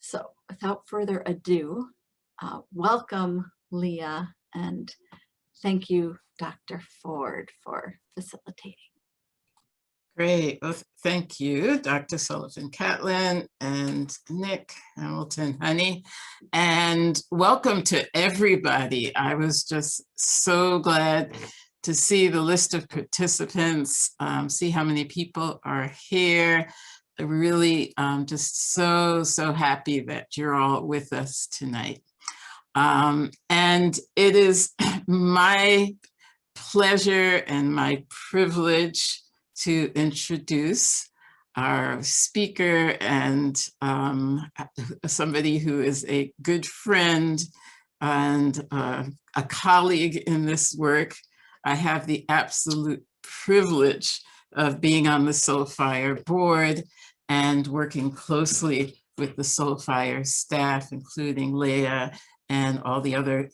So without further ado, welcome, Leah, and thank you, Dr. Ford, for facilitating. Great. Well, thank you, Dr. Sullivan Catlin and Nick Hamilton Honey. And welcome to everybody. I was just so glad to see the list of participants, see how many people are here. Really just so happy that you're all with us tonight. And it is my pleasure and my privilege to introduce our speaker and somebody who is a good friend and a colleague in this work. I have the absolute privilege of being on the Soulfire board and working closely with the Soulfire staff, including Leah and all the other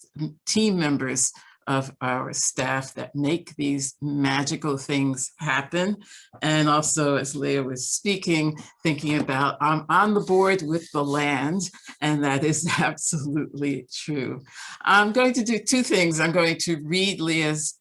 team members of our staff that make these magical things happen. And also, as Leah was speaking, thinking about I'm on the board with the land, and that is absolutely true. I'm going to do two things. I'm going to read Leah's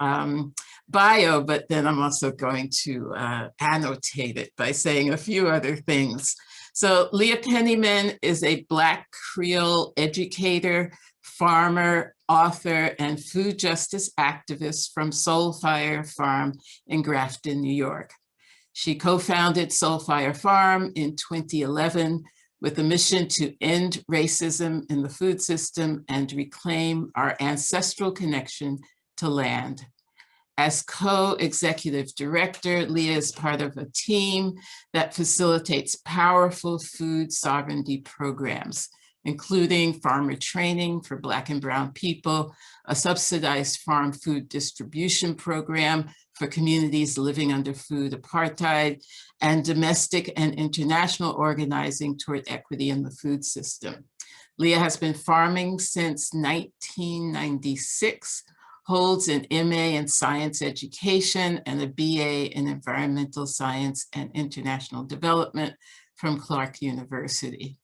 bio, but then I'm also going to annotate it by saying a few other things. So Leah Penniman is a Black Creole educator, farmer, author, and food justice activist from Soulfire Farm in Grafton, New York. She co-founded Soulfire Farm in 2011 with a mission to end racism in the food system and reclaim our ancestral connection to land. As co-executive director, Leah is part of a team that facilitates powerful food sovereignty programs, including farmer training for Black and Brown people, a subsidized farm food distribution program for communities living under food apartheid, and domestic and international organizing toward equity in the food system. Leah has been farming since 1996, holds an MA in science education and a BA in environmental science and international development from Clark University,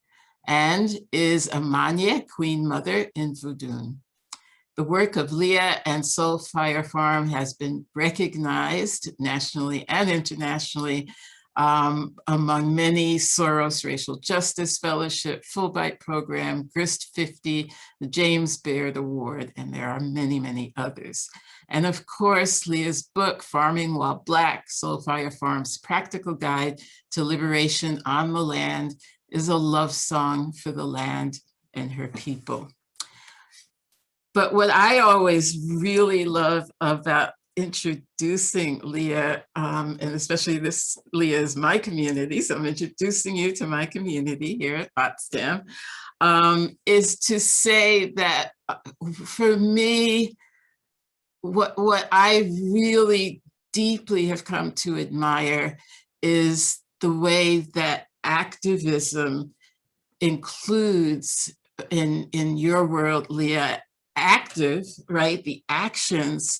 and is a Manye, Queen Mother in Voodoo. The work of Leah and Soulfire Farm has been recognized nationally and internationally among many Soros Racial Justice Fellowship, Fulbright Program, GRIST 50, the James Baird Award, and there are many others. And of course, Leah's book, Farming While Black, Soulfire Farm's Practical Guide to Liberation on the Land, is a love song for the land and her people. But what I always really love about introducing Leah, and especially this, Leah is my community, so I'm introducing you to my community here at Potsdam, is to say that for me, what I really deeply have come to admire is the way that activism includes, in your world, Leah, active, right, the actions,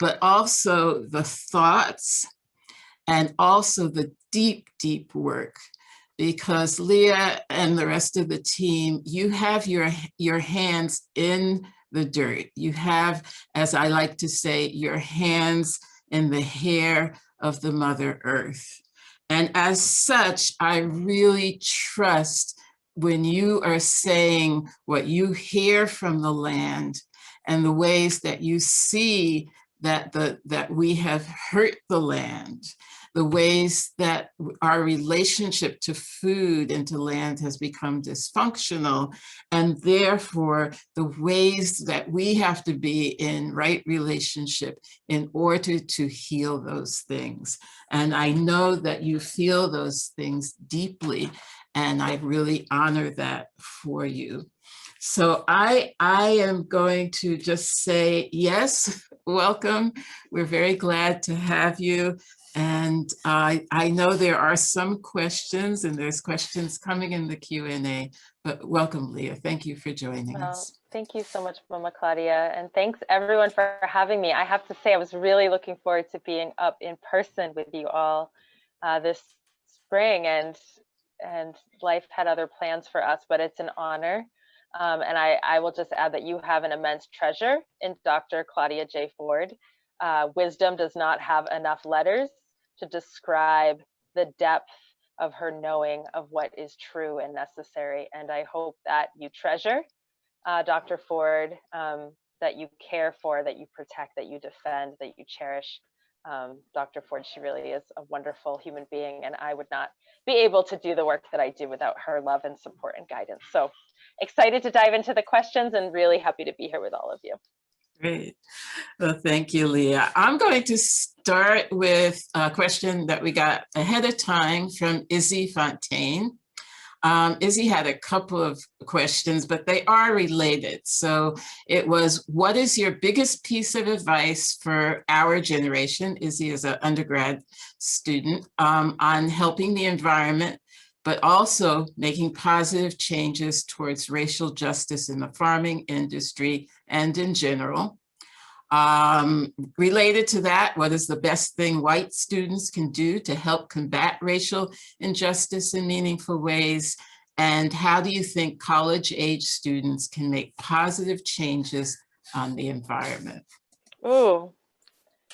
but also the thoughts and also the deep work. Because Leah and the rest of the team, you have your hands in the dirt. You have, as I like to say, your hands in the hair of the Mother Earth. And as such, I really trust when you are saying what you hear from the land and the ways that you see that we have hurt the land, the ways that our relationship to food and to land has become dysfunctional, and therefore the ways that we have to be in right relationship in order to heal those things. And I know that you feel those things deeply, and I really honor that for you. So I am going to just say, yes, welcome. We're very glad to have you. And I know there are some questions, and there's questions coming in the Q&A, but welcome, Leah. Thank you for joining us. Thank you so much, Mama Claudia, and thanks everyone for having me. I have to say I was really looking forward to being up in person with you all this spring, and and life had other plans for us, but it's an honor. And I will just add that you have an immense treasure in Dr. Claudia J. Ford. Wisdom does not have enough letters to describe the depth of her knowing of what is true and necessary. And I hope that you treasure Dr. Ford, that you care for, that you protect, that you defend, that you cherish. Dr. Ford, she really is a wonderful human being, and I would not be able to do the work that I do without her love and support and guidance. So excited to dive into the questions and really happy to be here with all of you. Great. Well, thank you, Leah. I'm going to start with a question that we got ahead of time from Izzy Fontaine. Izzy had a couple of questions, but they are related. So it was, what is your biggest piece of advice for our generation? Izzy is an undergrad student, on helping the environment, but also making positive changes towards racial justice in the farming industry and in general. Related to that, what is the best thing white students can do to help combat racial injustice in meaningful ways? And how do you think college-age students can make positive changes on the environment? Ooh,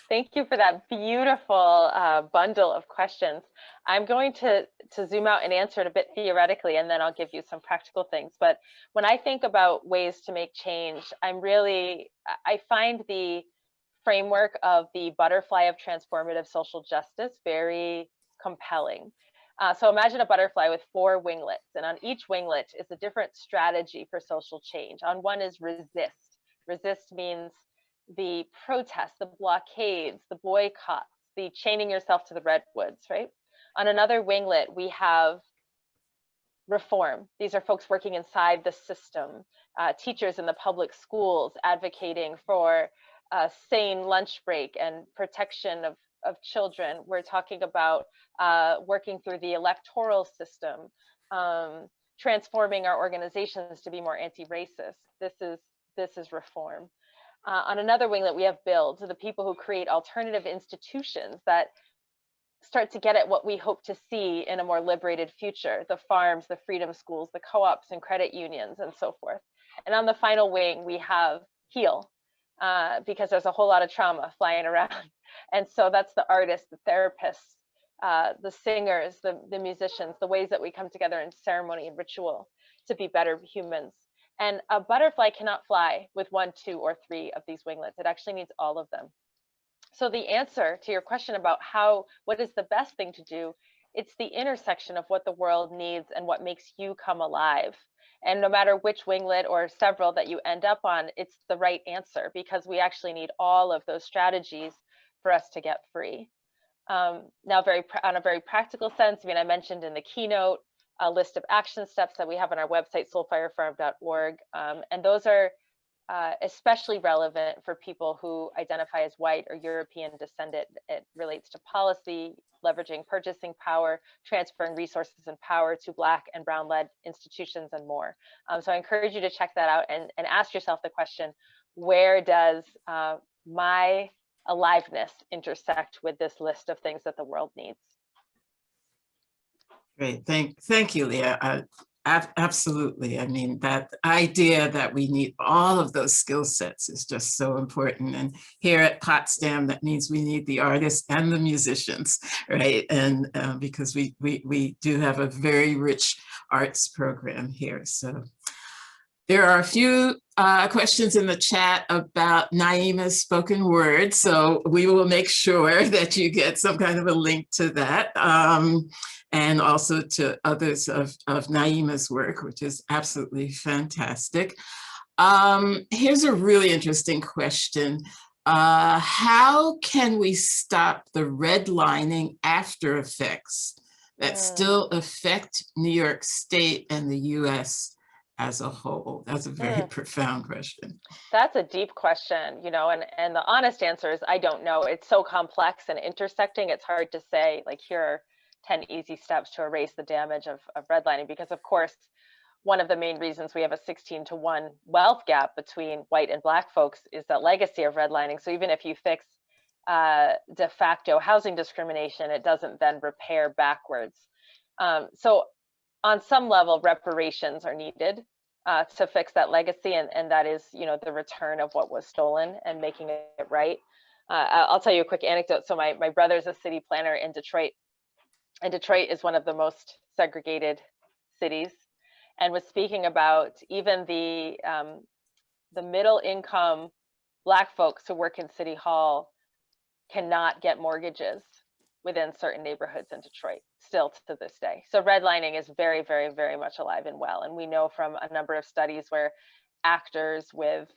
thank you for that beautiful bundle of questions. I'm going to zoom out and answer it a bit theoretically, and then I'll give you some practical things. But when I think about ways to make change, I find the framework of the butterfly of transformative social justice very compelling. So imagine a butterfly with 4 winglets, and on each winglet is a different strategy for social change. On one is resist. Resist means the protests, the blockades, the boycotts, the chaining yourself to the redwoods, right? On another winglet, we have reform. These are folks working inside the system, teachers in the public schools advocating for a sane lunch break and protection of children. We're talking about working through the electoral system, transforming our organizations to be more anti-racist. This is reform. On another winglet, we have build, so the people who create alternative institutions that start to get at what we hope to see in a more liberated future, the farms, the freedom schools, the co-ops and credit unions, and so forth. And on the final wing, we have heal, because there's a whole lot of trauma flying around. And so that's the artists, the therapists, the singers, the musicians, the ways that we come together in ceremony and ritual to be better humans. And a butterfly cannot fly with 1, 2, or 3 of these winglets. It actually needs all of them. So the answer to your question about what is the best thing to do, it's the intersection of what the world needs and what makes you come alive. And no matter which winglet or several that you end up on, it's the right answer, because we actually need all of those strategies for us to get free. Now, on a very practical sense, I mean, I mentioned in the keynote a list of action steps that we have on our website, soulfirefarm.org. And those are especially relevant for people who identify as white or European descendant. It relates to policy, leveraging purchasing power, transferring resources and power to Black and Brown-led institutions, and more. So I encourage you to check that out and ask yourself the question, where does my aliveness intersect with this list of things that the world needs? Great, thank you, Leah. Absolutely. I mean, that idea that we need all of those skill sets is just so important. And here at Potsdam, that means we need the artists and the musicians, right? And because we do have a very rich arts program here. So there are a few questions in the chat about Naima's spoken word. So we will make sure that you get some kind of a link to that. And also to others of Naima's work, which is absolutely fantastic. Here's a really interesting question. How can we stop the redlining after effects that still affect New York State and the US as a whole? That's a very profound question. That's a deep question, you know, and the honest answer is I don't know. It's so complex and intersecting, it's hard to say, like, here are 10 easy steps to erase the damage of redlining, because of course, one of the main reasons we have a 16-to-1 wealth gap between white and Black folks is that legacy of redlining. So even if you fix de facto housing discrimination, it doesn't then repair backwards. So on some level, reparations are needed to fix that legacy, and that is, you know, the return of what was stolen and making it right. I'll tell you a quick anecdote. So my brother's a city planner in Detroit, and Detroit is one of the most segregated cities, and was speaking about even the middle income Black folks who work in City Hall cannot get mortgages within certain neighborhoods in Detroit, still to this day. So redlining is very, very, very much alive and well. And we know from a number of studies where actors with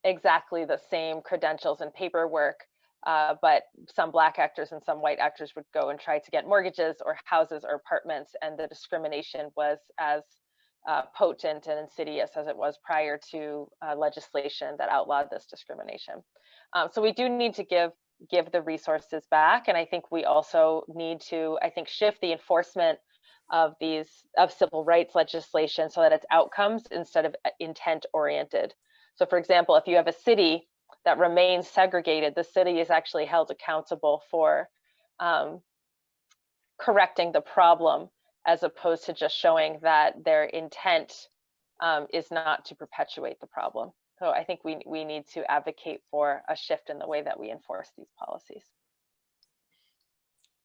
exactly the same credentials and paperwork, but some Black actors and some white actors would go and try to get mortgages or houses or apartments, and the discrimination was as potent and insidious as it was prior to legislation that outlawed this discrimination. So we do need to give the resources back, and I think we also need to, I think, shift the enforcement of civil rights legislation so that it's outcomes instead of intent oriented. So for example, if you have a city that remains segregated, the city is actually held accountable for correcting the problem, as opposed to just showing that their intent is not to perpetuate the problem. So I think we need to advocate for a shift in the way that we enforce these policies.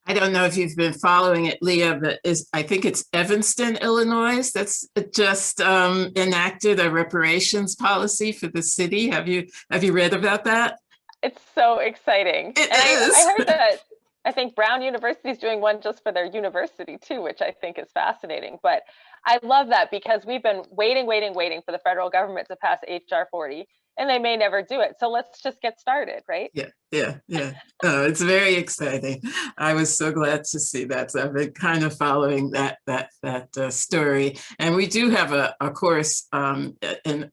I don't know if you've been following it, Leah, but I think it's Evanston, Illinois, that's just enacted a reparations policy for the city. Have you read about that? It's so exciting. It and is. I heard that I think Brown University is doing one just for their university too, which I think is fascinating. But I love that because we've been waiting for the federal government to pass HR 40, and they may never do it. So let's just get started, right? Yeah. Oh, it's very exciting. I was so glad to see that. So I've been kind of following that story. And we do have a course, and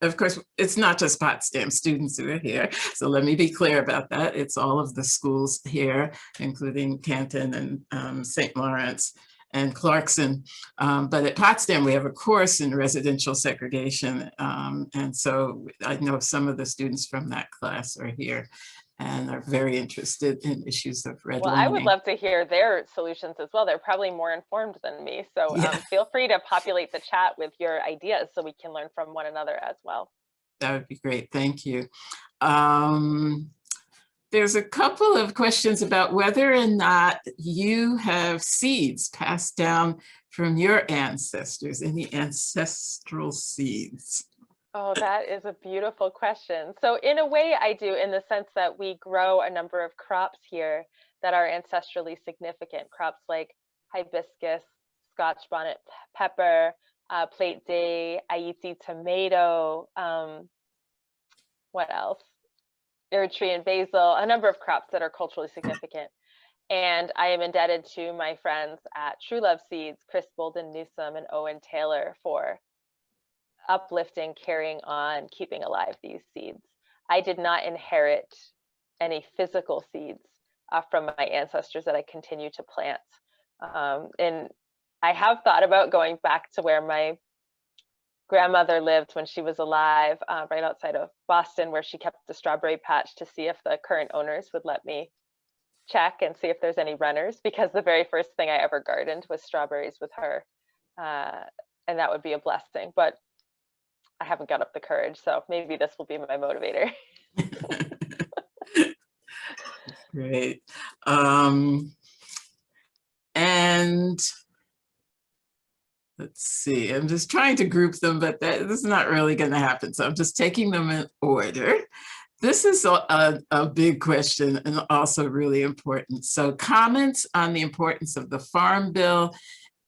of course, it's not just Potsdam students who are here. So let me be clear about that. It's all of the schools here, including Canton and St. Lawrence and Clarkson. But at Potsdam, we have a course in residential segregation. And so I know some of the students from that class are here and are very interested in issues of redlining. Well, I would love to hear their solutions as well. They're probably more informed than me. So feel free to populate the chat with your ideas so we can learn from one another as well. That would be great. Thank you. There's a couple of questions about whether or not you have seeds passed down from your ancestors, any ancestral seeds. Oh, that is a beautiful question. So in a way I do, in the sense that we grow a number of crops here that are ancestrally significant. Crops like hibiscus, Scotch bonnet pepper, plate day, Haiti tomato, what else? Eritrean basil, a number of crops that are culturally significant. And I am indebted to my friends at True Love Seeds, Chris Bolden Newsom and Owen Taylor, for uplifting, carrying on, keeping alive these seeds. I did not inherit any physical seeds from my ancestors that I continue to plant. And I have thought about going back to where my grandmother lived when she was alive, right outside of Boston, where she kept the strawberry patch, to see if the current owners would let me check and see if there's any runners, because the very first thing I ever gardened was strawberries with her. And that would be a blessing, but I haven't got up the courage, so maybe this will be my motivator. Great. And let's see, I'm just trying to group them, but this is not really going to happen. So I'm just taking them in order. This is a big question and also really important. So comments on the importance of the Farm Bill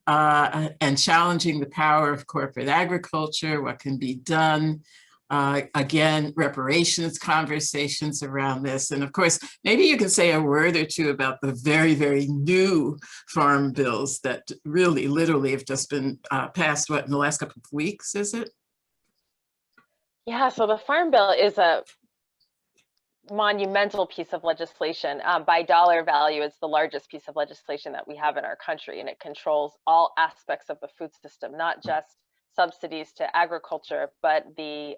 and challenging the power of corporate agriculture, what can be done. Again, reparations conversations around this. And of course, maybe you can say a word or two about the very, very new farm bills that really literally have just been passed, what, in the last couple of weeks, is it? Yeah, so the Farm Bill is a monumental piece of legislation. By dollar value, it's the largest piece of legislation that we have in our country, and it controls all aspects of the food system, not just subsidies to agriculture, but the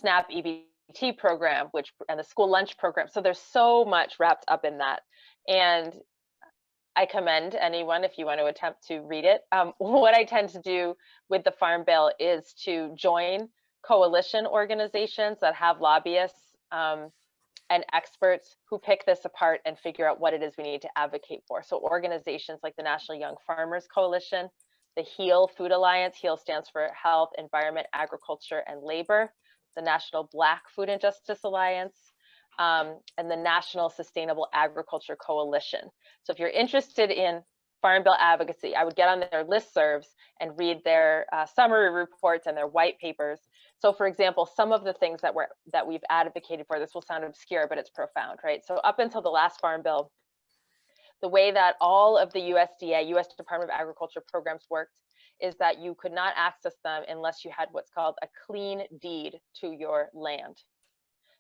SNAP EBT program, and the school lunch program. So there's so much wrapped up in that. And I commend anyone if you want to attempt to read it. What I tend to do with the Farm Bill is to join coalition organizations that have lobbyists and experts who pick this apart and figure out what it is we need to advocate for. So organizations like the National Young Farmers Coalition, the HEAL Food Alliance, HEAL stands for Health, Environment, Agriculture, and Labor, the National Black Food and Justice Alliance, and the National Sustainable Agriculture Coalition. So if you're interested in Farm Bill advocacy, I would get on their listservs and read their summary reports and their white papers. So for example, some of the things that we've advocated for, this will sound obscure, but it's profound, right? So up until the last Farm Bill, the way that all of the USDA, US Department of Agriculture programs worked is that you could not access them unless you had what's called a clean deed to your land.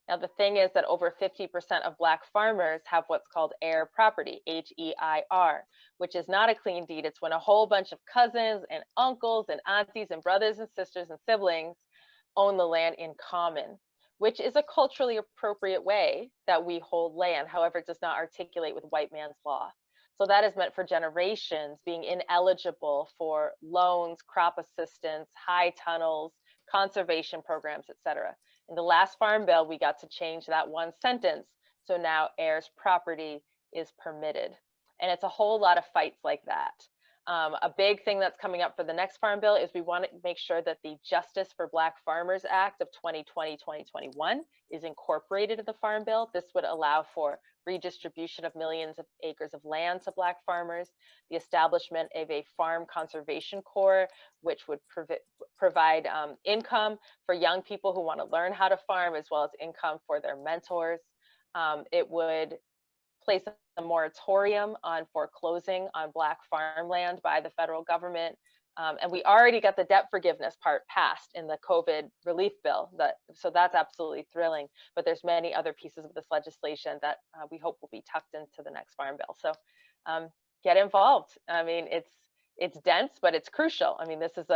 Now, the thing is that over 50% of Black farmers have what's called heir property, H-E-I-R, which is not a clean deed. It's when a whole bunch of cousins and uncles and aunties and brothers and sisters and siblings own the land in common, which is a culturally appropriate way that we hold land. However, it does not articulate with white man's law. So that is meant for generations being ineligible for loans, crop assistance, high tunnels, conservation programs, etc. In the last Farm Bill, we got to change that one sentence. So now heirs property is permitted. And it's a whole lot of fights like that. A big thing that's coming up for the next Farm Bill is we want to make sure that the Justice for Black Farmers Act of 2020-2021 is incorporated in the Farm Bill. This would allow for redistribution of millions of acres of land to Black farmers, the establishment of a farm conservation corps, which would provide income for young people who want to learn how to farm, as well as income for their mentors. It would place a moratorium on foreclosing on Black farmland by the federal government. And we already got the debt forgiveness part passed in the COVID relief bill. So that's absolutely thrilling. But there's many other pieces of this legislation that we hope will be tucked into the next Farm Bill. So get involved. I mean, it's dense, but it's crucial. I mean, this is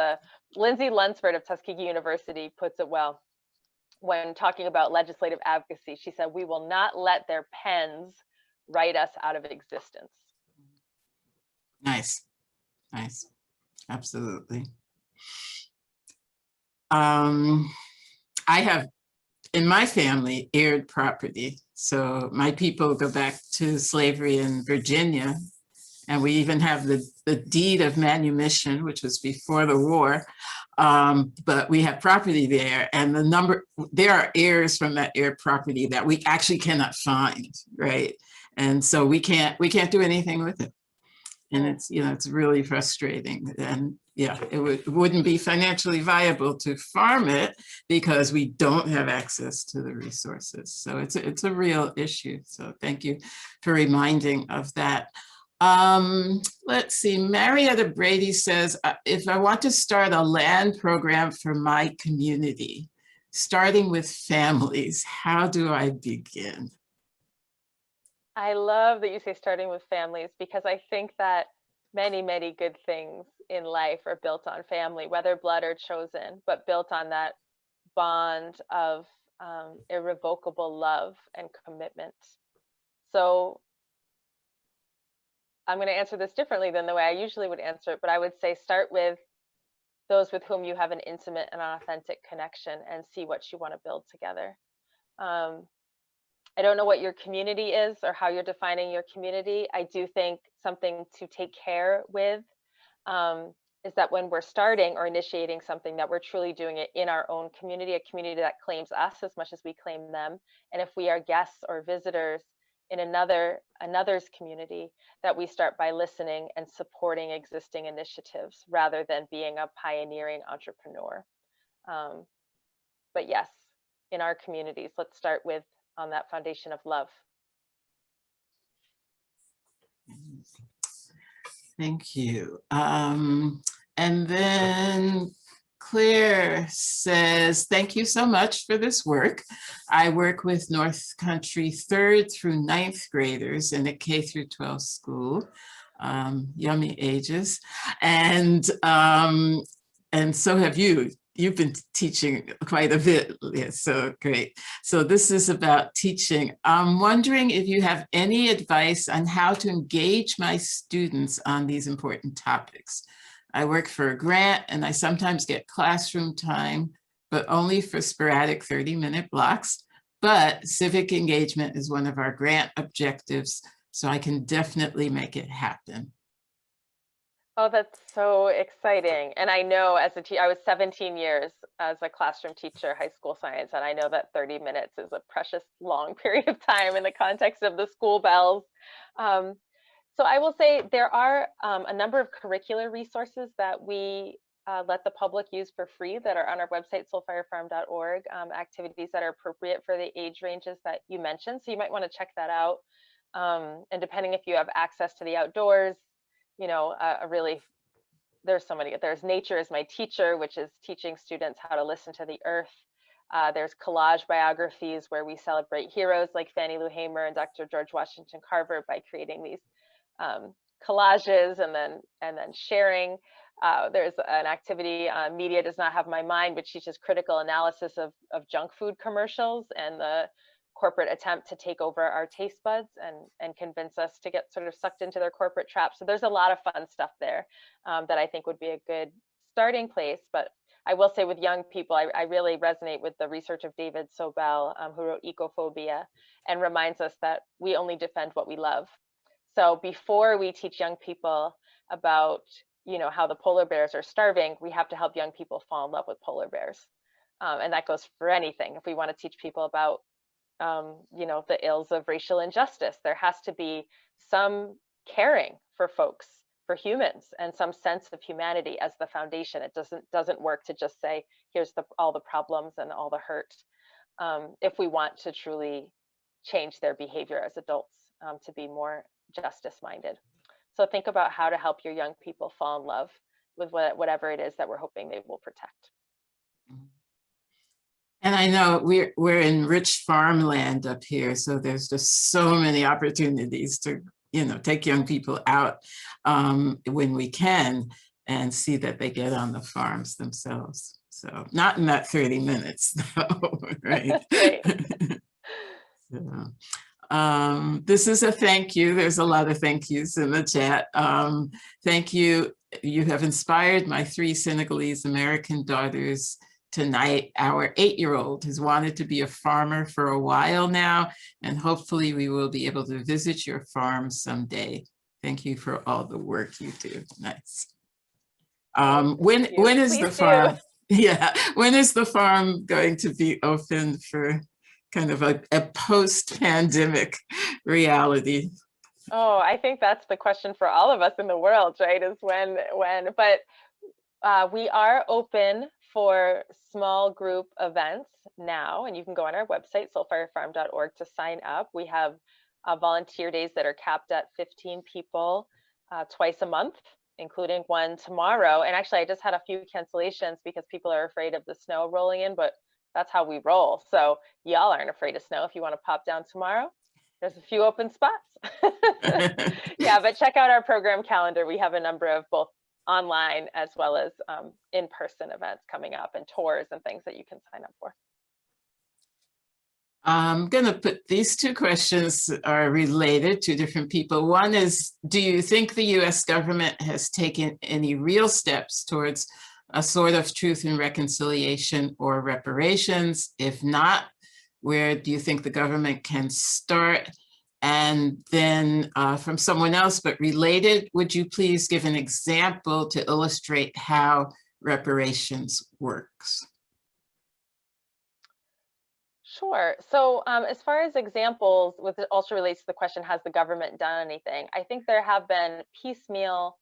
Lindsay Lunsford of Tuskegee University puts it well when talking about legislative advocacy. She said, "We will not let their pens write us out of existence." Nice, nice, absolutely. I have, in my family, heired property. So my people go back to slavery in Virginia, and we even have the deed of manumission, which was before the war. But we have property there, and there are heirs from that heired property that we actually cannot find, right? And so we can't do anything with it. And it's, it's really frustrating. And yeah, it wouldn't be financially viable to farm it because we don't have access to the resources. So it's a real issue. So thank you for reminding of that. Let's see, Marietta Brady says, if I want to start a land program for my community, starting with families, how do I begin? I love that you say starting with families, because I think that many, many good things in life are built on family, whether blood or chosen, but built on that bond of irrevocable love and commitment. So I'm going to answer this differently than the way I usually would answer it, but I would say start with those with whom you have an intimate and authentic connection and see what you want to build together. I don't know what your community is or how you're defining your community. I do think something to take care with is that when we're starting or initiating something, that we're truly doing it in our own community, a community that claims us as much as we claim them. And if we are guests or visitors in another's community, that we start by listening and supporting existing initiatives rather than being a pioneering entrepreneur. But yes, in our communities, let's start with on that foundation of love. Thank you. And then Claire says, thank you so much for this work. I work with North Country 3rd through 9th graders in a K through 12 school, yummy ages. And so have you. you've been teaching quite a bit. Yeah, so great. So this is about teaching. I'm wondering if you have any advice on how to engage my students on these important topics. I work for a grant and I sometimes get classroom time, but only for sporadic 30-minute blocks. But civic engagement is one of our grant objectives, so I can definitely make it happen. Oh, that's so exciting. And I know as a teacher, I was 17 years as a classroom teacher, high school science, and I know that 30 minutes is a precious long period of time in the context of the school bells. So I will say there are a number of curricular resources that we let the public use for free that are on our website, soulfirefarm.org, activities that are appropriate for the age ranges that you mentioned. So you might want to check that out. And depending if you have access to the outdoors, you know, there's so many. There's Nature is My Teacher, which is teaching students how to listen to the earth. There's collage biographies where we celebrate heroes like Fannie Lou Hamer and Dr. George Washington Carver by creating these collages and then sharing. There's an activity, Media Does Not Have My Mind, which teaches critical analysis of junk food commercials and the corporate attempt to take over our taste buds and convince us to get sort of sucked into their corporate trap. So there's a lot of fun stuff there that I think would be a good starting place. But I will say with young people, I really resonate with the research of David Sobel, who wrote Ecophobia, and reminds us that we only defend what we love. So before we teach young people about, you know, how the polar bears are starving, we have to help young people fall in love with polar bears. And that goes for anything. If we want to teach people about you know, the ills of racial injustice, there has to be some caring for folks, for humans, and some sense of humanity as the foundation. It doesn't work to just say, here's all the problems and all the hurt. If we want to truly change their behavior as adults to be more justice-minded. So think about how to help your young people fall in love with whatever it is that we're hoping they will protect. And I know we're in rich farmland up here, so there's just so many opportunities to, you know, take young people out when we can and see that they get on the farms themselves. So not in that 30 minutes, though, right? So, this is a thank you. There's a lot of thank yous in the chat. Thank you. You have inspired my 3 Senegalese American daughters. Tonight, our 8-year-old has wanted to be a farmer for a while now, and hopefully we will be able to visit your farm someday. Thank you for all the work you do. Nice. When is the farm? Yeah, when is the farm going to be open for kind of a post-pandemic reality? Oh, I think that's the question for all of us in the world, right? Is when, but we are open for small group events now, and you can go on our website, soulfirefarm.org, to sign up. We have volunteer days that are capped at 15 people twice a month, including one tomorrow. And actually, I just had a few cancellations because people are afraid of the snow rolling in, but that's how we roll. So y'all aren't afraid of snow. If you want to pop down tomorrow, there's a few open spots. Yeah, but check out our program calendar. We have a number of both online as well as in-person events coming up and tours and things that you can sign up for. I'm going to put these 2 questions are related to different people. One is, do you think the US government has taken any real steps towards a sort of truth and reconciliation or reparations? If not, where do you think the government can start? And then from someone else, but related, would you please give an example to illustrate how reparations works? Sure. So as far as examples, with it also relates to the question, has the government done anything? I think there have been piecemeal,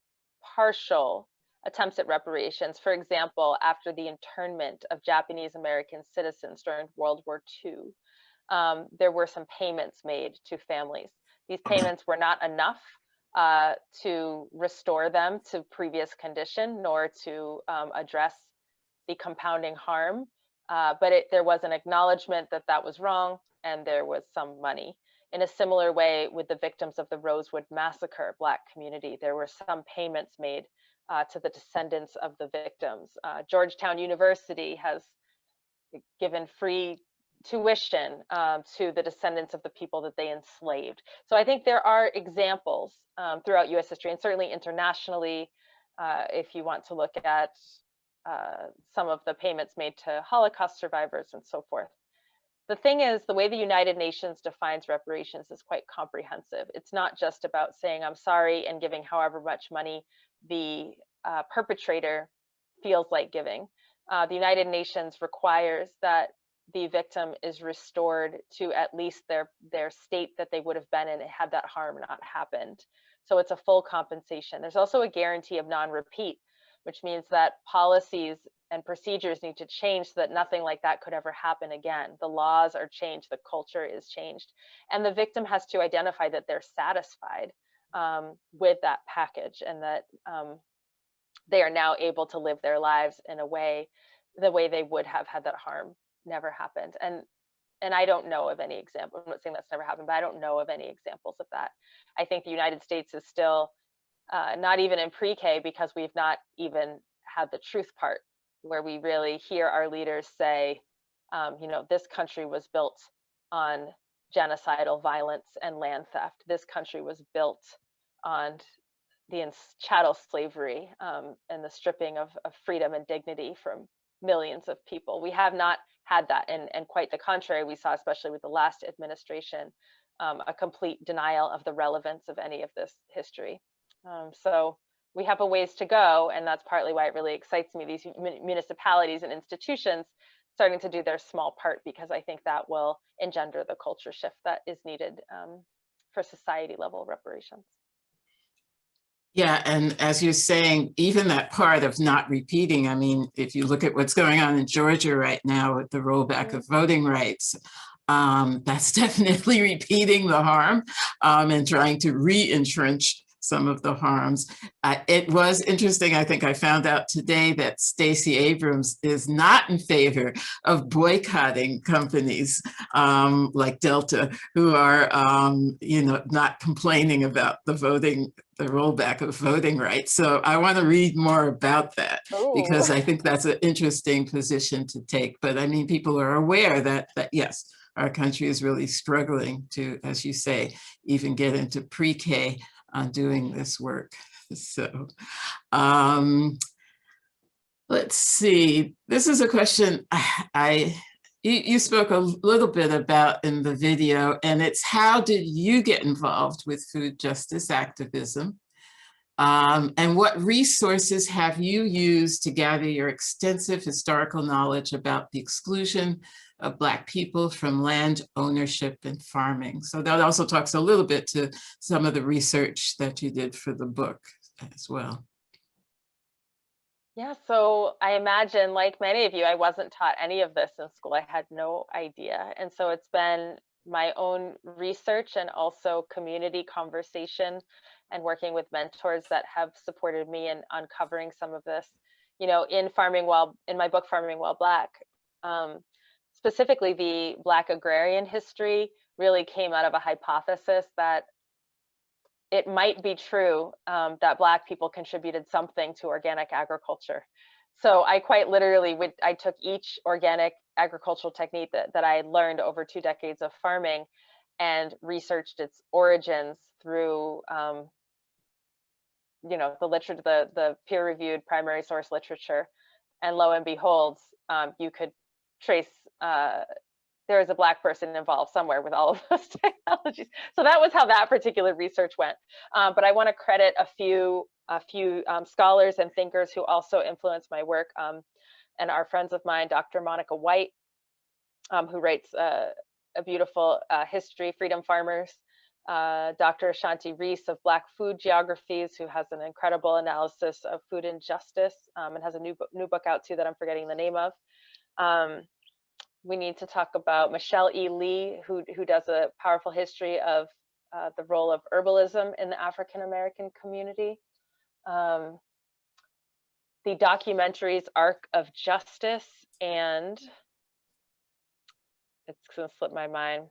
partial attempts at reparations. For example, after the internment of Japanese American citizens during World War II, there were some payments made to families. These payments were not enough to restore them to previous condition, nor to address the compounding harm. But there was an acknowledgement that that was wrong, and there was some money. In a similar way, with the victims of the Rosewood Massacre Black community, there were some payments made to the descendants of the victims. Georgetown University has given free tuition to the descendants of the people that they enslaved. So I think there are examples throughout US history, and certainly internationally, if you want to look at some of the payments made to Holocaust survivors and so forth. The thing is, the way the United Nations defines reparations is quite comprehensive. It's not just about saying, I'm sorry, and giving however much money the perpetrator feels like giving. The United Nations requires that the victim is restored to at least their state that they would have been in had that harm not happened. So it's a full compensation. There's also a guarantee of non-repeat, which means that policies and procedures need to change so that nothing like that could ever happen again. The laws are changed, the culture is changed, and the victim has to identify that they're satisfied with that package, and that they are now able to live their lives in a way, the way they would have had that harm never happened. And I don't know of any example. I'm not saying that's never happened, but I don't know of any examples of that. I think the United States is still not even in pre-K, because we've not even had the truth part, where we really hear our leaders say, you know, this country was built on genocidal violence and land theft. This country was built on the chattel slavery and the stripping of freedom and dignity from millions of people. We have not had that, and quite the contrary. We saw, especially with the last administration, a complete denial of the relevance of any of this history. So we have a ways to go, and that's partly why it really excites me, these municipalities and institutions starting to do their small part, because I think that will engender the culture shift that is needed for society level reparations. Yeah, and as you're saying, even that part of not repeating, I mean, if you look at what's going on in Georgia right now with the rollback of voting rights, that's definitely repeating the harm and trying to re-entrench some of the harms. It was interesting, I think I found out today that Stacey Abrams is not in favor of boycotting companies like Delta, who are, you know, not complaining about the rollback of voting rights. So I want to read more about that, because I think that's an interesting position to take. But I mean, people are aware that yes, our country is really struggling to, as you say, even get into pre-K on doing this work. So let's see. This is a question you spoke a little bit about in the video, and it's, how did you get involved with food justice activism? And what resources have you used to gather your extensive historical knowledge about the exclusion of Black people from land ownership and farming? So that also talks a little bit to some of the research that you did for the book as well. Yeah, so I imagine, like many of you, I wasn't taught any of this in school. I had no idea. And so it's been my own research and also community conversation and working with mentors that have supported me in uncovering some of this. You know, in my book, Farming While Black, specifically the Black agrarian history really came out of a hypothesis that it might be true that Black people contributed something to organic agriculture. So I quite literally I took each organic agricultural technique that I had learned over 2 decades of farming and researched its origins through you know, the peer-reviewed primary source literature, and lo and behold, you could trace there is a Black person involved somewhere with all of those technologies. So that was how that particular research went. But I want to credit a few scholars and thinkers who also influenced my work, and are friends of mine, Dr. Monica White, who writes a beautiful history, Freedom Farmers, Dr. Ashanti Reese of Black Food Geographies, who has an incredible analysis of food injustice, and has a new book out too that I'm forgetting the name of. We need to talk about Michelle E. Lee, who does a powerful history of the role of herbalism in the African American community. The documentaries Arc of Justice and, it's gonna slip my mind,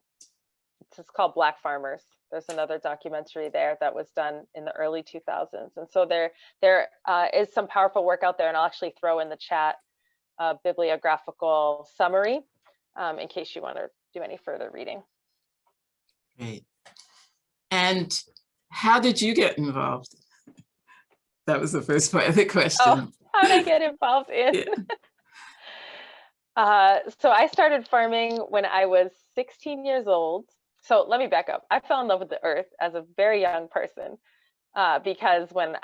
it's called Black Farmers. There's another documentary there that was done in the early 2000s. And so there is some powerful work out there, and I'll actually throw in the chat a bibliographical summary in case you want to do any further reading. Great. And how did you get involved? That was the first part of the question. Oh, how did I get involved in? Yeah. So I started farming when I was 16 years old. So let me back up. I fell in love with the earth as a very young person because when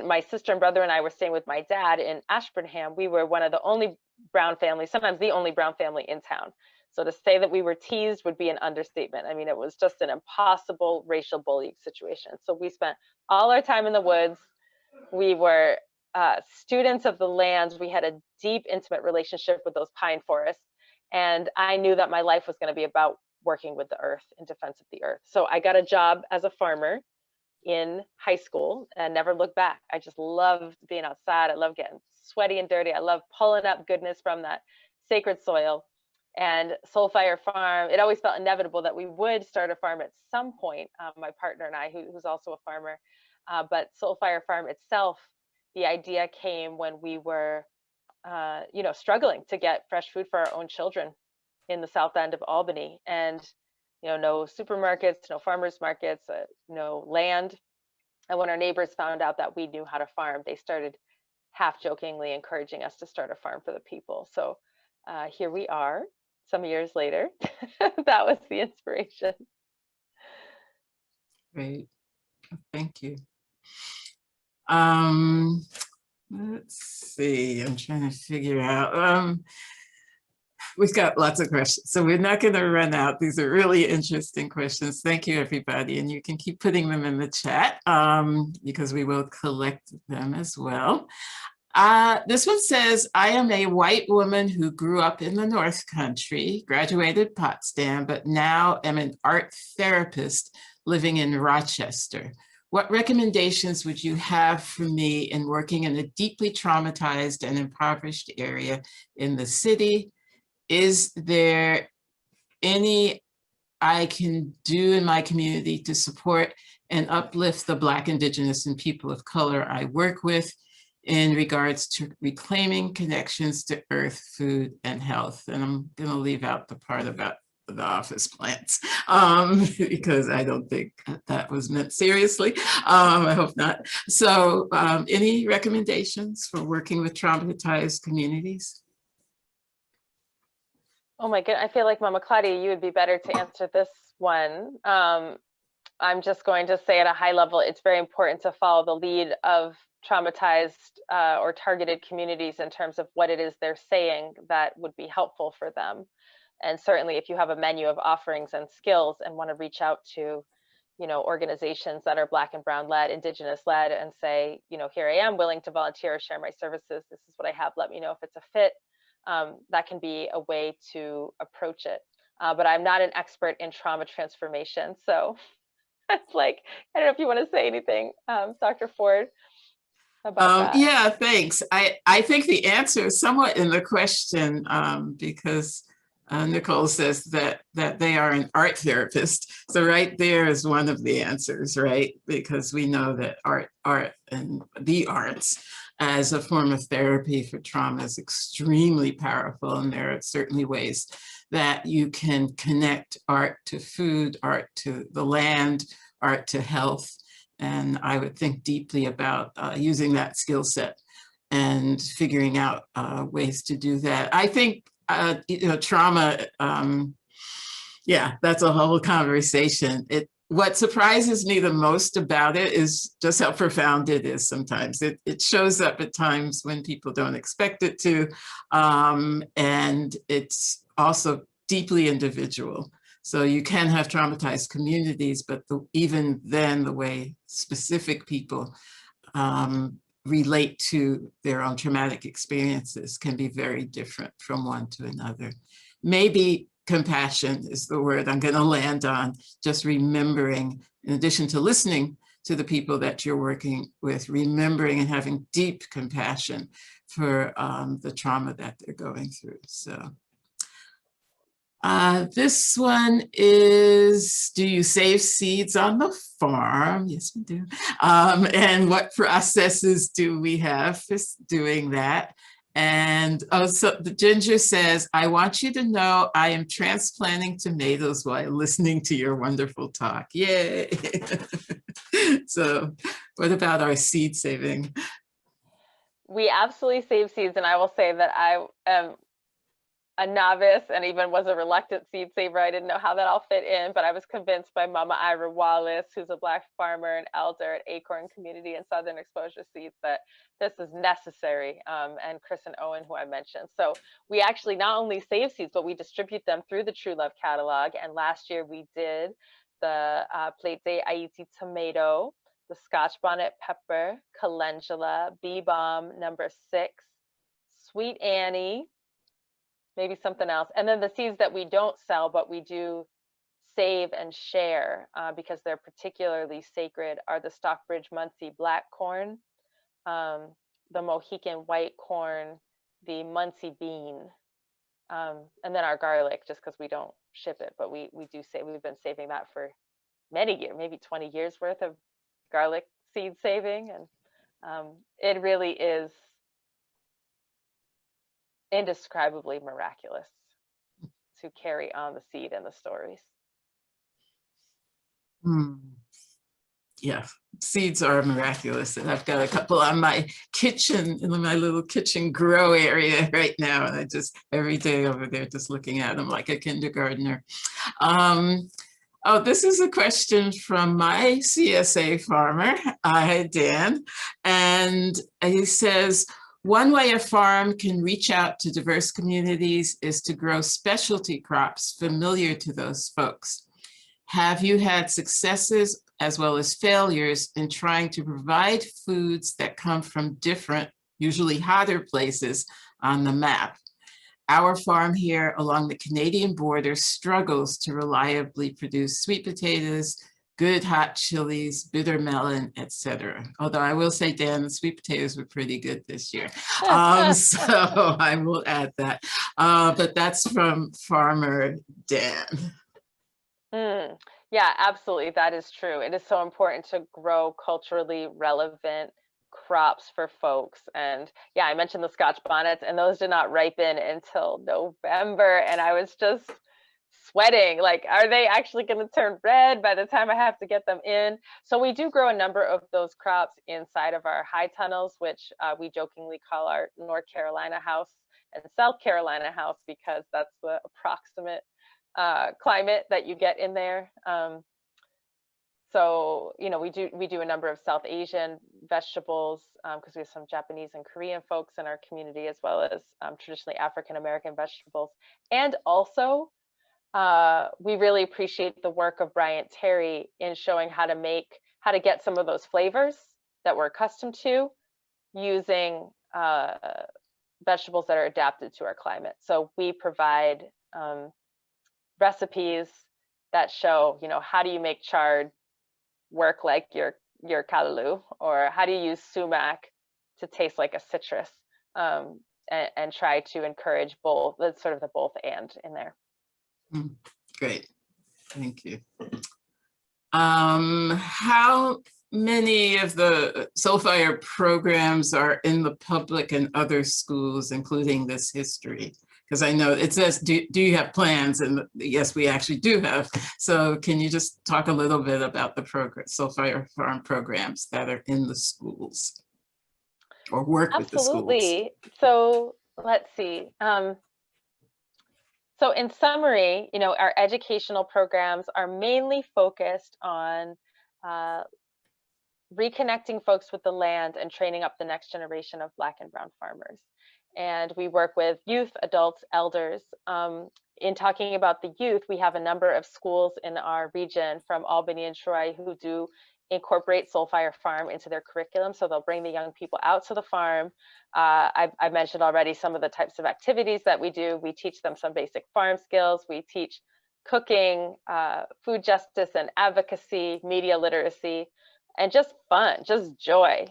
my sister and brother and I were staying with my dad in Ashburnham, we were one of the only brown families, sometimes the only brown family in town. So to say that we were teased would be an understatement. I mean, it was just an impossible racial bullying situation. So we spent all our time in the woods. We were students of the land. We had a deep, intimate relationship with those pine forests. And I knew that my life was going to be about working with the earth in defense of the earth. So I got a job as a farmer in high school and never looked back. I just loved being outside. I love getting sweaty and dirty. I love pulling up goodness from that sacred soil. And Soul Fire Farm, it always felt inevitable that we would start a farm at some point, my partner and I, who's also a farmer. But Soul Fire Farm itself, the idea came when we were, struggling to get fresh food for our own children in the south end of Albany. And, no supermarkets, no farmers markets, no land. And when our neighbors found out that we knew how to farm, they started half jokingly encouraging us to start a farm for the people. So here we are. Some years later. That was the inspiration. Great, thank you. Let's see, I'm trying to figure out. We've got lots of questions, so we're not going to run out. These are really interesting questions. Thank you, everybody. And you can keep putting them in the chat because we will collect them as well. This one says, I am a white woman who grew up in the North Country, graduated Potsdam, but now am an art therapist living in Rochester. What recommendations would you have for me in working in a deeply traumatized and impoverished area in the city? Is there any I can do in my community to support and uplift the Black, Indigenous, and people of color I work with in regards to reclaiming connections to earth, food, and health? And I'm going to leave out the part about the office plants because I don't think that was meant seriously. I hope not. So any recommendations for working with traumatized communities? Oh my goodness, I feel like Mama Claudia, you would be better to answer this one. I'm just going to say at a high level, it's very important to follow the lead of traumatized or targeted communities in terms of what it is they're saying that would be helpful for them. And certainly if you have a menu of offerings and skills and want to reach out to, organizations that are Black and Brown led, Indigenous led, and say, here I am willing to volunteer or share my services. This is what I have. Let me know if it's a fit. That can be a way to approach it. But I'm not an expert in trauma transformation. So it's like, I don't know if you want to say anything, Dr. Ford, about that. Yeah, thanks. I think the answer is somewhat in the question because Nicole says that they are an art therapist. So right there is one of the answers, right? Because we know that art and the arts as a form of therapy for trauma is extremely powerful. And there are certainly ways that you can connect art to food, art to the land, art to health. And I would think deeply about using that skill set and figuring out ways to do that. I think, trauma, yeah, that's a whole conversation. What surprises me the most about it is just how profound it is sometimes. It shows up at times when people don't expect it to, and it's also deeply individual. So you can have traumatized communities, but even then the way specific people relate to their own traumatic experiences can be very different from one to another. Maybe compassion is the word I'm going to land on, just remembering, in addition to listening to the people that you're working with, remembering and having deep compassion for the trauma that they're going through. So This one is, do you save seeds on the farm? Yes, we do. And what processes do we have for doing that? And oh, so the Ginger says, I want you to know I am transplanting tomatoes while listening to your wonderful talk. Yay. So what about our seed saving? We absolutely save seeds, and I will say that I am a novice and even was a reluctant seed saver. I didn't know how that all fit in, but I was convinced by Mama Ira Wallace, who's a Black farmer and elder at Acorn Community and Southern Exposure Seeds, that this is necessary, and Chris and Owen, who I mentioned. So we actually not only save seeds, but we distribute them through the True Love catalog. And last year we did the Plate de Haiti tomato, the Scotch bonnet pepper, calendula, bee balm number 6, Sweet Annie, maybe something else. And then the seeds that we don't sell, but we do save and share because they're particularly sacred, are the Stockbridge Muncie black corn, the Mohican white corn, the Muncie bean, and then our garlic, just because we don't ship it, but we do say we've been saving that for many years, maybe 20 years worth of garlic seed saving. And it really is indescribably miraculous to carry on the seed and the stories. Yeah, seeds are miraculous, and I've got a couple on my kitchen, in my little kitchen grow area right now, and I just every day over there just looking at them like a kindergartner. Oh, this is a question from my CSA farmer, Dan, and he says, one way a farm can reach out to diverse communities is to grow specialty crops familiar to those folks. Have you had successes as well as failures in trying to provide foods that come from different, usually hotter places on the map? Our farm here along the Canadian border struggles to reliably produce sweet potatoes, good hot chilies, bitter melon, etc. Although I will say, Dan, the sweet potatoes were pretty good this year. So I will add that. But that's from Farmer Dan. Yeah, absolutely. That is true. It is so important to grow culturally relevant crops for folks. And yeah, I mentioned the Scotch bonnets, and those did not ripen until November. And I was just sweating, like, are they actually going to turn red by the time I have to get them in? So we do grow a number of those crops inside of our high tunnels, which we jokingly call our North Carolina house and South Carolina house, because that's the approximate climate that you get in there. So, you know, we do a number of South Asian vegetables because we have some Japanese and Korean folks in our community, as well as traditionally African American vegetables. And also, we really appreciate the work of Bryant Terry in showing how to get some of those flavors that we're accustomed to using vegetables that are adapted to our climate. So we provide recipes that show, you know, how do you make chard work like your callaloo, or how do you use sumac to taste like a citrus, and try to encourage both. That's sort of the both and in there. Great, thank you. How many of the Soulfire programs are in the public and other schools, including this history? Because I know it says, do you have plans? And yes, we actually do have. So can you just talk a little bit about the program, Soulfire Farm programs that are in the schools or work with the schools? Absolutely. So let's see. So in summary, you know, our educational programs are mainly focused on reconnecting folks with the land and training up the next generation of Black and Brown farmers. And we work with youth, adults, elders. In talking about the youth, we have a number of schools in our region from Albany and Troy who do incorporate Soulfire Farm into their curriculum. So they'll bring the young people out to the farm. I mentioned already some of the types of activities that we do. We teach them some basic farm skills. We teach cooking, food justice and advocacy, media literacy, and just fun, just joy.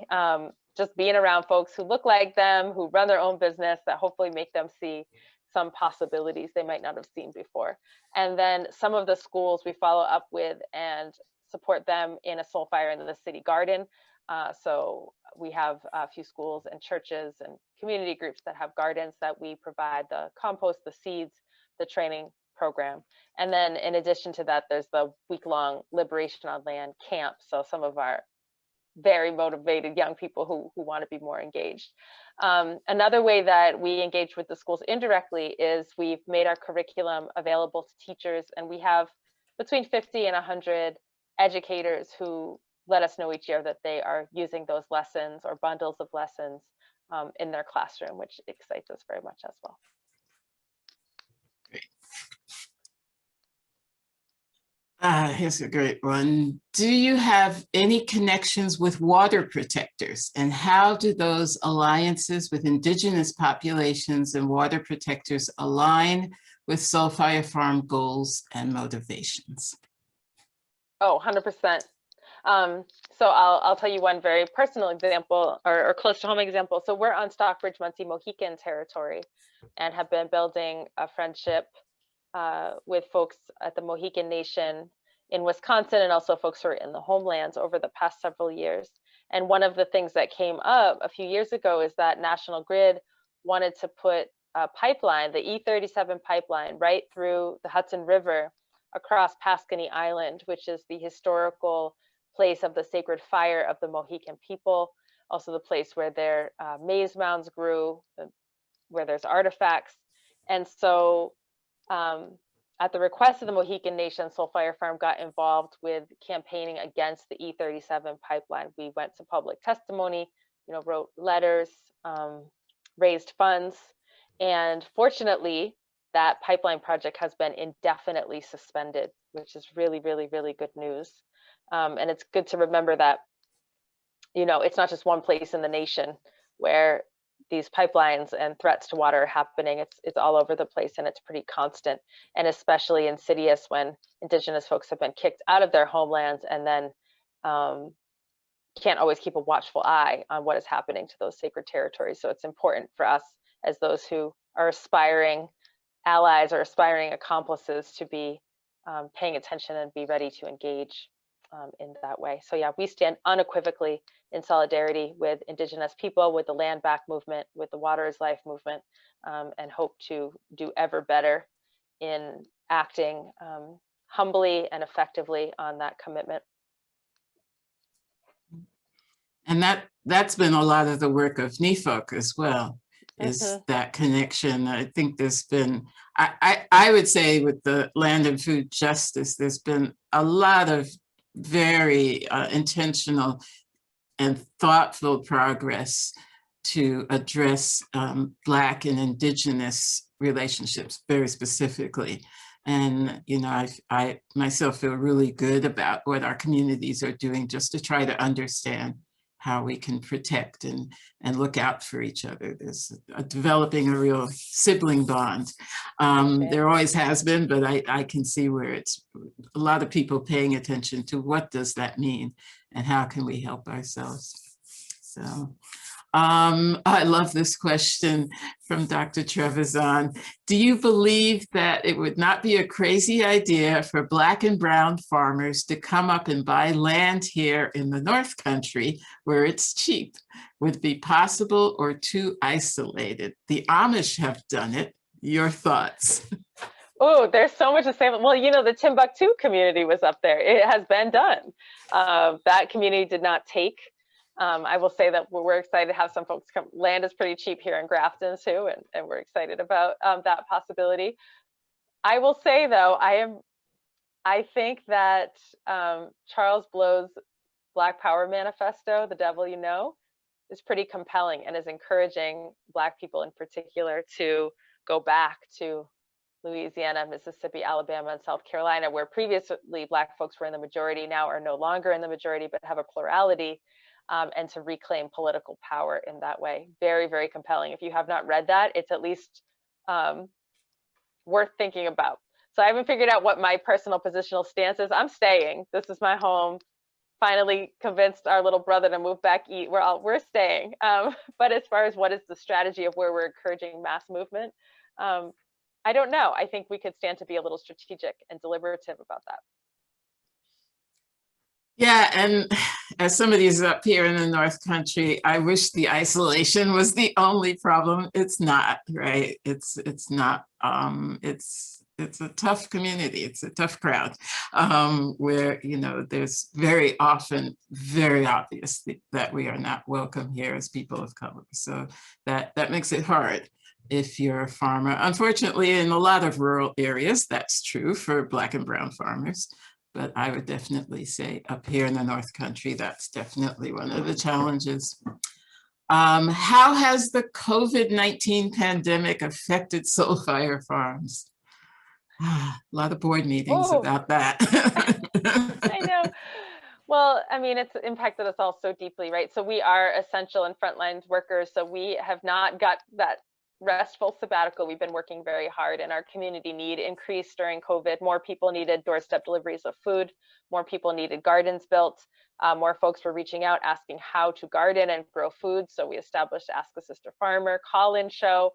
Just being around folks who look like them, who run their own business, that hopefully make them see some possibilities they might not have seen before. And then some of the schools we follow up with and support them in a soul fire in the city garden. So we have a few schools and churches and community groups that have gardens that we provide the compost, the seeds, the training program. And then in addition to that, there's the week-long Liberation on Land camp. So some of our very motivated young people who want to be more engaged. Another way that we engage with the schools indirectly is we've made our curriculum available to teachers, and we have between 50 and 100 educators who let us know each year that they are using those lessons or bundles of lessons in their classroom, which excites us very much as well. Here's a great one. Do you have any connections with water protectors, and how do those alliances with indigenous populations and water protectors align with Soul Fire Farm goals and motivations? Oh, 100%. So I'll tell you one very personal example or close to home example. So we're on Stockbridge, Munsee, Mohican territory and have been building a friendship with folks at the Mohican Nation in Wisconsin and also folks who are in the homelands over the past several years. And one of the things that came up a few years ago is that National Grid wanted to put a pipeline, the E37 pipeline, right through the Hudson River across Pascony Island, which is the historical place of the sacred fire of the Mohican people, also the place where their maize mounds grew, where there's artifacts. And so at the request of the Mohican Nation, Soul Fire Farm got involved with campaigning against the E37 pipeline. We went to public testimony, wrote letters, raised funds, and fortunately, that pipeline project has been indefinitely suspended, which is really, really, really good news. And it's good to remember that, it's not just one place in the nation where these pipelines and threats to water are happening. It's all over the place, and it's pretty constant, and especially insidious when indigenous folks have been kicked out of their homelands and then can't always keep a watchful eye on what is happening to those sacred territories. So it's important for us as those who are aspiring allies or aspiring accomplices to be paying attention and be ready to engage in that way. So yeah, we stand unequivocally in solidarity with indigenous people, with the Land Back movement, with the Water is Life movement, and hope to do ever better in acting humbly and effectively on that commitment. And that's been a lot of the work of NEFOC as well, is that connection. I think there's been, I would say with the land and food justice, there's been a lot of very intentional and thoughtful progress to address Black and Indigenous relationships very specifically. And, I myself feel really good about what our communities are doing just to try to understand how we can protect and look out for each other. There's developing a real sibling bond. There always has been, but I can see where it's a lot of people paying attention to what does that mean and how can we help ourselves. So I love this question from Dr. Trevisan. Do you believe that it would not be a crazy idea for Black and brown farmers to come up and buy land here in the North Country where it's cheap? Would it be possible or too isolated? The Amish have done it. Your thoughts? Oh, there's so much to say. Well, the Timbuktu community was up there. It has been done. That community did not take. I will say that we're excited to have some folks come. Land is pretty cheap here in Grafton too, and we're excited about that possibility. I will say though, I think that Charles Blow's Black Power Manifesto, The Devil You Know, is pretty compelling and is encouraging Black people in particular to go back to Louisiana, Mississippi, Alabama, and South Carolina, where previously Black folks were in the majority, now are no longer in the majority, but have a plurality. And to reclaim political power in that way. Very, very compelling. If you have not read that, it's at least worth thinking about. So I haven't figured out what my personal positional stance is. I'm staying. This is my home. Finally convinced our little brother to move back east. We're staying. But as far as what is the strategy of where we're encouraging mass movement, I don't know. I think we could stand to be a little strategic and deliberative about that. Yeah, and as somebody who's up here in the North Country, I wish the isolation was the only problem. It's not, right? It's not. It's a tough community. It's a tough crowd, where there's very often very obvious that we are not welcome here as people of color. So that makes it hard if you're a farmer. Unfortunately, in a lot of rural areas, that's true for Black and brown farmers. But I would definitely say up here in the North Country, that's definitely one of the challenges. How has the COVID-19 pandemic affected Soulfire Farms? A lot of board meetings about that. I know. Well, I mean, it's impacted us all so deeply, right? So we are essential and frontline workers. So we have not got that restful sabbatical. We've been working very hard, and our community need increased during COVID. More people needed doorstep deliveries of food. More people needed gardens built. More folks were reaching out asking how to garden and grow food. So we established Ask a Sister Farmer call-in show.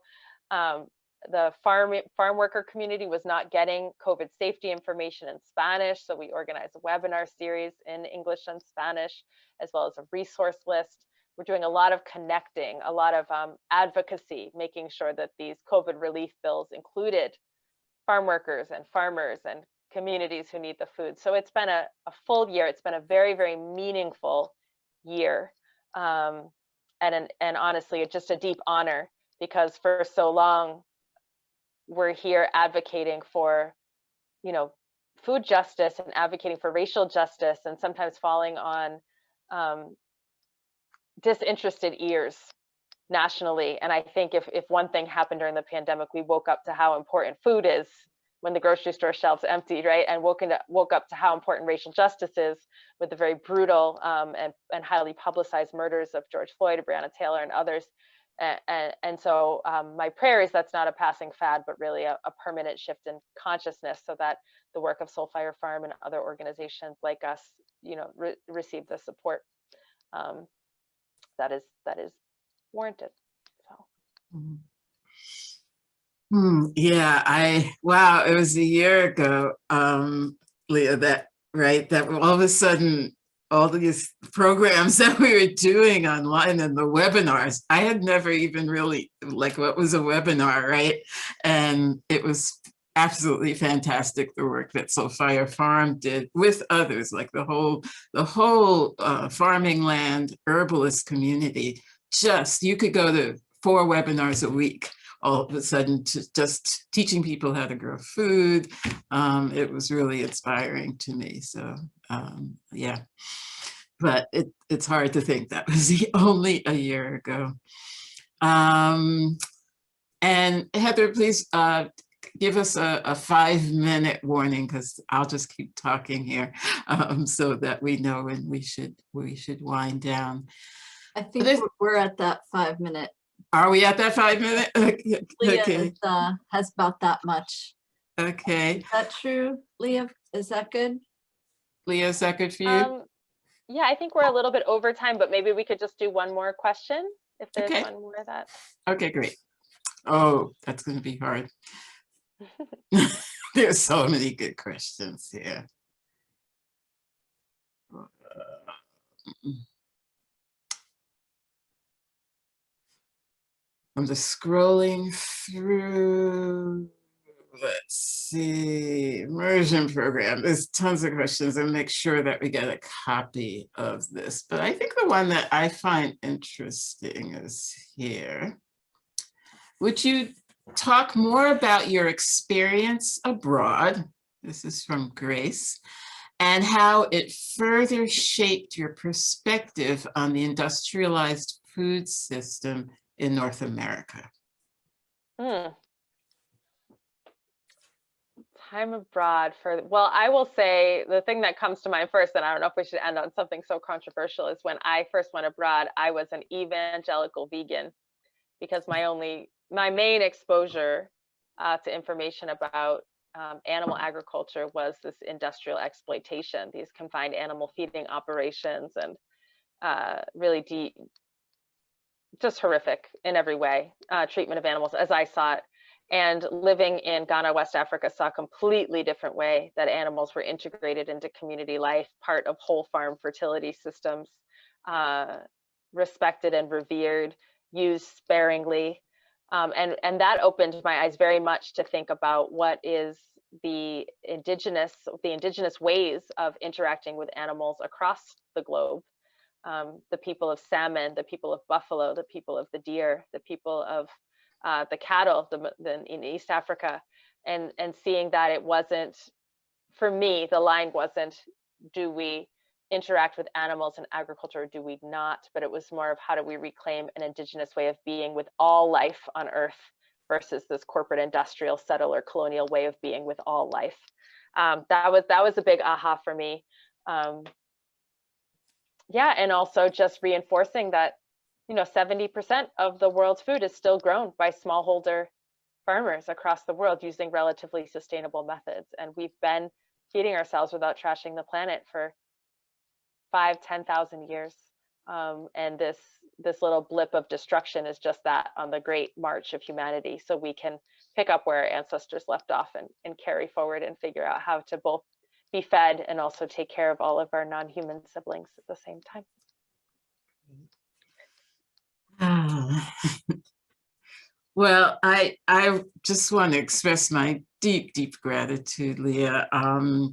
The farm worker community was not getting COVID safety information in Spanish. So we organized a webinar series in English and Spanish, as well as a resource list. We're doing a lot of connecting, a lot of advocacy, making sure that these COVID relief bills included farm workers and farmers and communities who need the food. So it's been a full year. It's been a very, very meaningful year. And honestly, just a deep honor, because for so long, we're here advocating for, food justice and advocating for racial justice, and sometimes falling on disinterested ears nationally. And I think if one thing happened during the pandemic, we woke up to how important food is when the grocery store shelves emptied, right? And woke up to how important racial justice is with the very brutal and highly publicized murders of George Floyd, Breonna Taylor, and others. And so my prayer is that's not a passing fad, but really a permanent shift in consciousness, so that the work of Soulfire Farm and other organizations like us, receive the support that is warranted. So. Yeah, wow, it was a year ago, Leah, that all of a sudden, all these programs that we were doing online and the webinars, I had never even really, what was a webinar, right? And it was absolutely fantastic, the work that Soulfire Farm did with others, like the whole farming land herbalist community. You could go to 4 webinars a week, all of a sudden, just teaching people how to grow food. It was really inspiring to me. So yeah, but it's hard to think that was only a year ago. And Heather, please give us a 5-minute warning, because I'll just keep talking here, so that we know when we should wind down. I think we're at that 5-minute. Are we at that 5-minute? Okay. Leah has about that much. Okay. Is that true, Leah? Is that good? Leah, is that good for you? Yeah, I think we're a little bit over time, but maybe we could just do one more question if there's one more of that. Okay, great. Oh, that's going to be hard. There's so many good questions here. I'm just scrolling through. Let's see, immersion program. There's tons of questions, and make sure that we get a copy of this. But I think the one that I find interesting is here. Would you talk more about your experience abroad? This is from Grace, and how it further shaped your perspective on the industrialized food system in North America. Time abroad well, I will say the thing that comes to mind first, and I don't know if we should end on something so controversial, is when I first went abroad, I was an evangelical vegan, because my main exposure to information about animal agriculture was this industrial exploitation, these confined animal feeding operations, and really just horrific in every way treatment of animals as I saw it. And living in Ghana, West Africa, saw a completely different way that animals were integrated into community life, part of whole farm fertility systems, respected and revered, used sparingly. And that opened my eyes very much to think about what is the indigenous ways of interacting with animals across the globe. The people of salmon, the people of buffalo, the people of the deer, the people of the cattle in East Africa, and seeing that it wasn't, for me, the line wasn't, do we interact with animals in agriculture or do we not, but it was more of how do we reclaim an indigenous way of being with all life on earth versus this corporate industrial settler colonial way of being with all life. That was a big aha for me. Yeah, and also just reinforcing that 70% of the world's food is still grown by smallholder farmers across the world using relatively sustainable methods. And we've been feeding ourselves without trashing the planet for 5,000-10,000 years. And this little blip of destruction is just that on the great march of humanity. So we can pick up where our ancestors left off and carry forward and figure out how to both be fed and also take care of all of our non-human siblings at the same time. Well, I just want to express my deep, deep gratitude, Leah,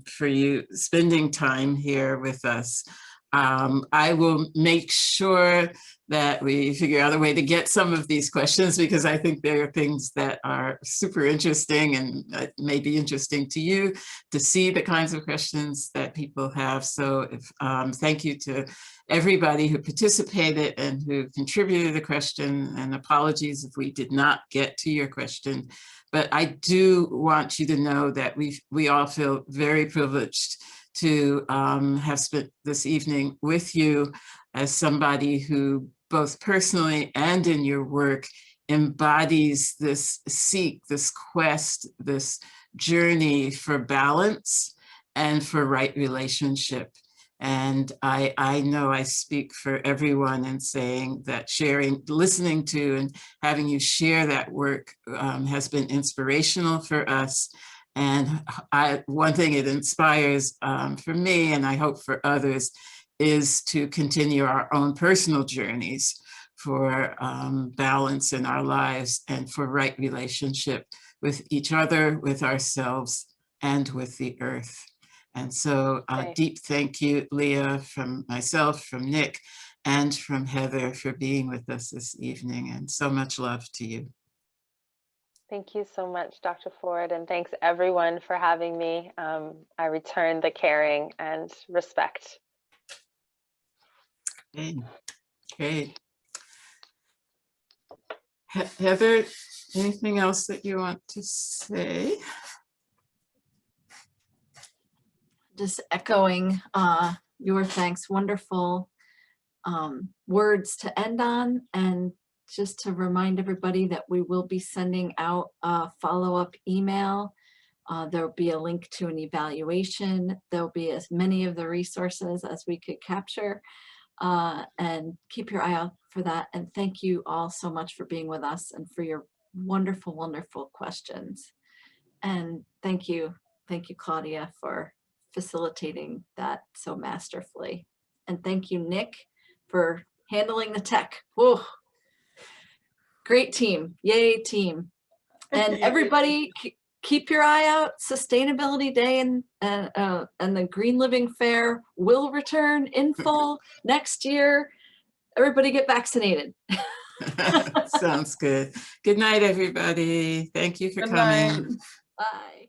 for you spending time here with us. I will make sure that we figure out a way to get some of these questions, because I think there are things that are super interesting and may be interesting to you to see the kinds of questions that people have. So thank you to everybody who participated and who contributed a question, and apologies if we did not get to your question. But I do want you to know that we all feel very privileged to have spent this evening with you as somebody who both personally and in your work embodies this this quest, this journey for balance and for right relationship. And I know I speak for everyone in saying that listening to and having you share that work has been inspirational for us. And one thing it inspires for me, and I hope for others, is to continue our own personal journeys for balance in our lives and for right relationship with each other, with ourselves, and with the earth. And so deep thank you, Leah, from myself, from Nick, and from Heather for being with us this evening, and so much love to you. Thank you so much, Dr. Ford, and thanks everyone for having me. I return the caring and respect. Okay. Heather, anything else that you want to say? Just echoing your thanks, wonderful words to end on, and just to remind everybody that we will be sending out a follow-up email. There'll be a link to an evaluation. There'll be as many of the resources as we could capture, and keep your eye out for that. And thank you all so much for being with us and for your wonderful, wonderful questions. And thank you, Claudia, for facilitating that so masterfully. And thank you, Nick, for handling the tech. Whoa. Great team. Yay, team. And everybody, keep your eye out. Sustainability Day and the Green Living Fair will return in full next year. Everybody get vaccinated. Sounds good. Good night, everybody. Thank you for coming. Bye.